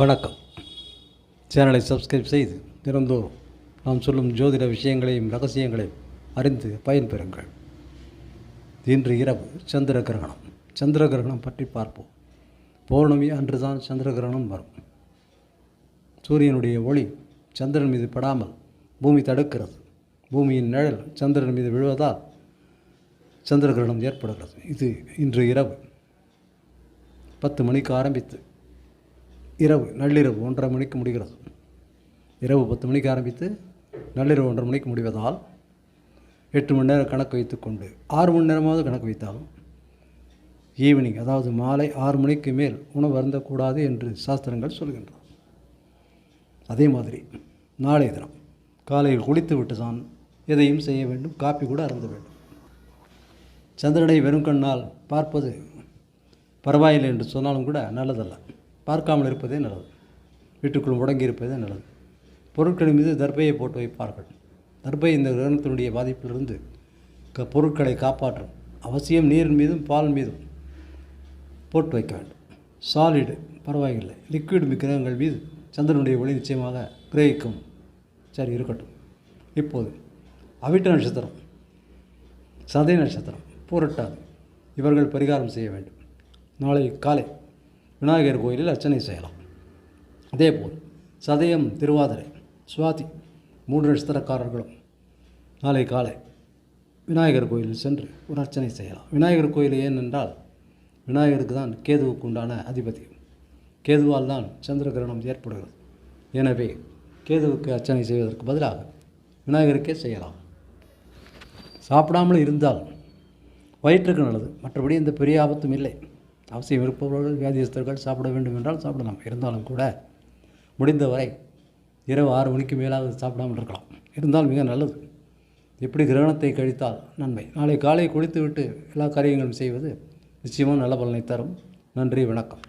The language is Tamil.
வணக்கம். சேனலை சப்ஸ்கிரைப் செய்து தினந்தோறும் நாம் சொல்லும் ஜோதிட விஷயங்களையும் ரகசியங்களையும் அறிந்து பயன்பெறுங்கள். இன்று இரவு சந்திர கிரகணம். சந்திர கிரகணம் பற்றி பார்ப்போம். பௌர்ணமி அன்றுதான் சந்திர கிரகணம் வரும். சூரியனுடைய ஒளி சந்திரன் மீது படாமல் பூமி தடுக்கிறது. பூமியின் நிழல் சந்திரன் மீது விழுவதால் சந்திர கிரகணம் ஏற்படுகிறது. இது இன்று இரவு 10 மணிக்கு ஆரம்பித்து நள்ளிரவு 1:30 மணிக்கு முடிகிறது. இரவு 10 மணிக்கு ஆரம்பித்து நள்ளிரவு 1:30 மணிக்கு முடிவதால் 8 மணி நேரம் கணக்கு வைத்துக்கொண்டு 6 மணி நேரமாவது கணக்கு வைத்தாலும் ஈவினிங், அதாவது மாலை 6 மணிக்கு மேல் உணவு அருந்தக்கூடாது என்று சாஸ்திரங்கள் சொல்கின்றன. அதே மாதிரி நாளைய தினம் காலையில் குளித்து விட்டு தான் எதையும் செய்ய வேண்டும். காப்பி கூட அருந்த வேண்டும். சந்திரனை வெறும் கண்ணால் பார்ப்பது பரவாயில்லை என்று சொன்னாலும் கூட நல்லதல்ல. பார்க்காமல் இருப்பதே நல்லது. வீட்டுக்குள் முடங்கி இருப்பதே நல்லது. பொருட்களின் மீது தர்பையை போட்டு வைப்பார்கள். தர்பை இந்த கிரகணத்தினுடைய பாதிப்பிலிருந்து பொருட்களை காப்பாற்றும். அவசியம் நீரின் மீதும் பால் மீதும் போட்டு வைக்க வேண்டும். சாலிடு பரவாயில்லை. லிக்விட் கிரகங்கள் மீது சந்திரனுடைய ஒளி நிச்சயமாக கிரகிக்கும். சரி, இருக்கட்டும். இப்போது அவிட்ட நட்சத்திரம், சதய நட்சத்திரம், பூரட்டாதி இவர்கள் பரிகாரம் செய்ய வேண்டும். நாளை காலை விநாயகர் கோயிலில் அர்ச்சனை செய்யலாம். அதேபோல் சதயம், திருவாதிரை, சுவாதி 3 நட்சத்திரக்காரர்களும் நாளை காலை விநாயகர் கோயிலில் சென்று ஒரு அர்ச்சனை செய்யலாம். விநாயகர் கோயில் ஏனென்றால் விநாயகருக்கு தான் கேதுவுக்கு உண்டான அதிபதி. கேதுவால் தான் சந்திர கிரகணம் ஏற்படுகிறது. எனவே கேதுவுக்கு அர்ச்சனை செய்வதற்கு பதிலாக விநாயகருக்கே செய்யலாம். சாப்பிடாமல் இருந்தால் வயிற்றுக்கு நல்லது. மற்றபடி எந்த பெரிய ஆபத்தும் இல்லை. அவசியம் இருப்பவர்கள், வியாதியஸ்தர்கள் சாப்பிட வேண்டும் என்றால் சாப்பிடலாம். இருந்தாலும் கூட முடிந்தவரை இரவு 6 மணிக்கு மேலாக சாப்பிடாமல் இருக்கலாம். இருந்தால் மிக நல்லது. எப்படி கிரகணத்தை கழித்தால் நன்மை. நாளை காலை குளித்துவிட்டு எல்லா காரியங்களும் செய்வது நிச்சயமாக நல்ல பலனை தரும். நன்றி, வணக்கம்.